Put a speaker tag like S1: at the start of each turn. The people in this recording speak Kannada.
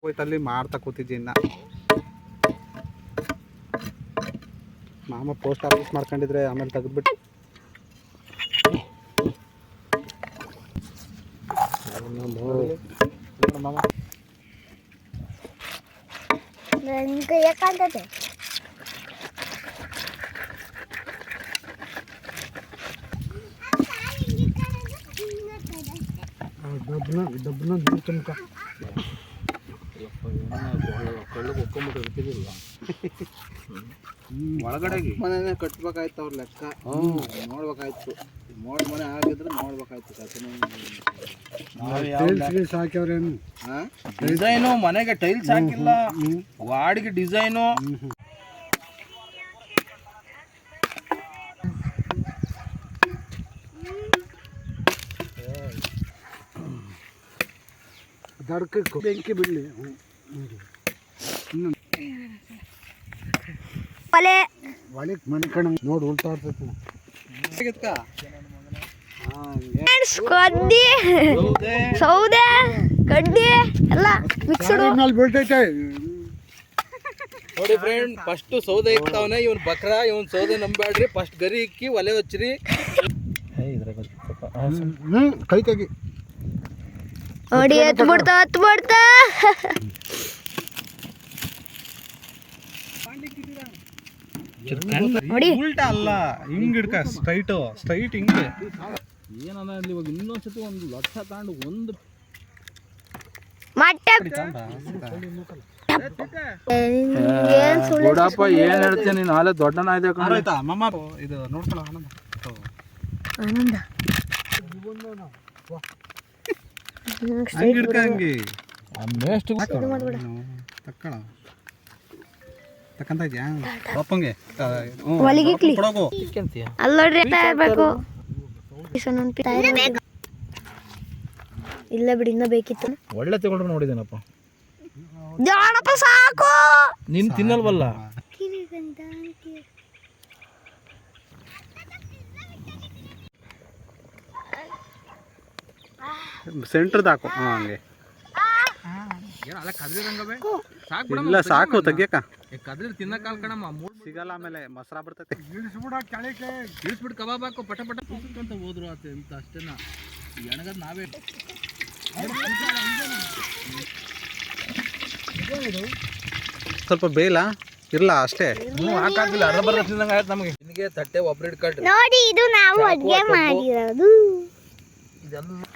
S1: ಹೋಯ್ತಲ್ಲಿ ಮಾಡ್ತಾ ಕೂತಿದ್ದೆ ಇನ್ನ ಮಾಮ ಪೋಸ್ಟ್ ಆಫೀಸ್ ಮಾಡ್ಕೊಂಡಿದ್ರೆ ಆಮೇಲೆ ತೆಗೆದ್ಬಿಟ್ಟು ಮಾಮ
S2: ಯಾಕಂತದೆ
S1: ಡಬ್ಬನ ತುಂಬ್ಕ ಒಳಗಡೆಗೆ ಮನೆ ಕಟ್ಬೇಕಾಯ್ತು ಅವ್ರ ಲೆಕ್ಕ ನೋಡ್ಬೇಕಾಯ್ತು ಮನೆ ಆಗಿದ್ರೆ ನೋಡ್ಬೇಕಾಯ್ತು ಹಾಕ್ಯವ್ರೇನು ಡಿಸೈನು ಮನೆಗೆ ಟೈಲ್ಸ್ ಹಾಕಿಲ್ಲ ವಾಡಿಗೆ ಡಿಸೈನು ದಡ್ಕಕ್ಕೆ ಬೆಂಕಿ ಬಿಡಲಿ ಒಳಗೆ ಮನೆ ಕಣ ನೋಡಿ ಉಲ್ಟಾ ಇರ್ತೈತಿ
S2: ಕಡ್ಡಿ ಸೌದೆ ಕಡ್ಡಿ ಎಲ್ಲ ಮಿಕ್ಸ್ಡ್
S1: ಬೀಳ್ತೈತೆ
S3: ನೋಡಿ ಫ್ರೆಂಡ್ ಫಸ್ಟ್ ಸೌದೆ ಇಕ್ತಾವನೆ ಇವನ್ ಬಕ್ರ ಇವನ್ ಸೌದೆ ನಂಬ್ಯಾಡ್ರಿ ಫಸ್ಟ್ ಗರಿ ಇಕ್ಕಿ ಒಲೆ ಹಚ್ಚ್ರಿ
S1: ಕೈ ತೆಗಿ
S2: ನೋಡಿ ಹತ್ತು ಬಿಡ್ತಾ ನೋಡಿ
S1: ಉಲ್ಟಾ ಅಲ್ಲ ಹಿಂಗ್ ಹಿಡ್ಕ ಸ್ಟ್ರೈಟ್ ಹಿಂಗೆ ಏನದ ಅಲ್ಲಿ ಇವಾಗ ಇನ್ನೊಂದ್ಸತಿ ಒಂದು ಲಕ್ಷ ತಗೊಂಡು ಒಂದು
S3: ಬಿಡಪ್ಪ ಏನ್ ಹೇಳ್ತೀನಿ ನೀನು ಹಾಲೆ ದೊಡ್ಡನ ಇದೆ
S1: ಆಯ್ತಾ ಮಮ್ಮ ಇದು ನೋಡ್ಕೊಳ್ಳೋ
S2: ಆನಂದ
S1: ಹಂಗೆ ಹಿಡ್ಕ ಹಂಗೆ
S3: ಮೇಸ್ಟ್
S1: ತಕ್ಕಳ ತಕ್ಕಂತ ಇದೆಯಾ ಪಪ್ಪಂಗೆ
S2: ಒಲಿಗಿಕ್ಲಿ ಅಲ್ಲೋಡ್ರಿ ಇರ್ಬೇಕು ಇಲ್ಲ ಬಿಡಿ ಇನ್ನ ಬೇಕಿತ್ತು
S3: ಒಳ್ಳೆ ತಗೊಂಡ್ರು ನೋಡಿದೇನಪ್ಪ
S2: ಜಾಣಪ್ಪ ಸಾಕು
S3: ನೀನ್ ತಿನ್ನಲ್ವಲ್ಲ
S1: ಸೆಂಟ್ರದ್ ಹಾಕು ಹಂಗೆ ಇಲ್ಲ ಸಾಕು ತೆಗಿಯಕ್ಕ
S3: ಕದ್ರಿ ತಿನ್ನಕ್ ಕಣಮ್ಮ
S1: ಸಿಗಲ್ಲ ಆಮೇಲೆ ಮೊಸರ ಬರ್ತೈತೆ
S3: ಇಳಿಸ್ಬಿಟ್ಟು ಕಬಾಬ್ ಹಾಕು ಪಟ ಪಟ ಅಂತ ಹೋದ್ರು ಆತ ಅಂತ ಅಷ್ಟೇನ ಎಣಗದ್ ನಾವೇ
S1: ಸ್ವಲ್ಪ ಬೇಯಿಲ್ಲ ಇರ್ಲ ಅಷ್ಟೇ
S3: ಹಾಕಾಗಿಲ್ಲ ಅರ್ಧ ಬರ್ದ ತಿಂದಂಗ ಆಯ್ತು ನಮಗೆ ನಿನಗೆ ತಟ್ಟೆ ಒಬ್ರು ಹಿಡ್ಕೊಳ್ರಿ
S2: ನೋಡಿ ಇದು ನಾವು ಅಡ್ಗೆ ಮಾಡಿರೋದು
S3: ಇದೆಲ್ಲ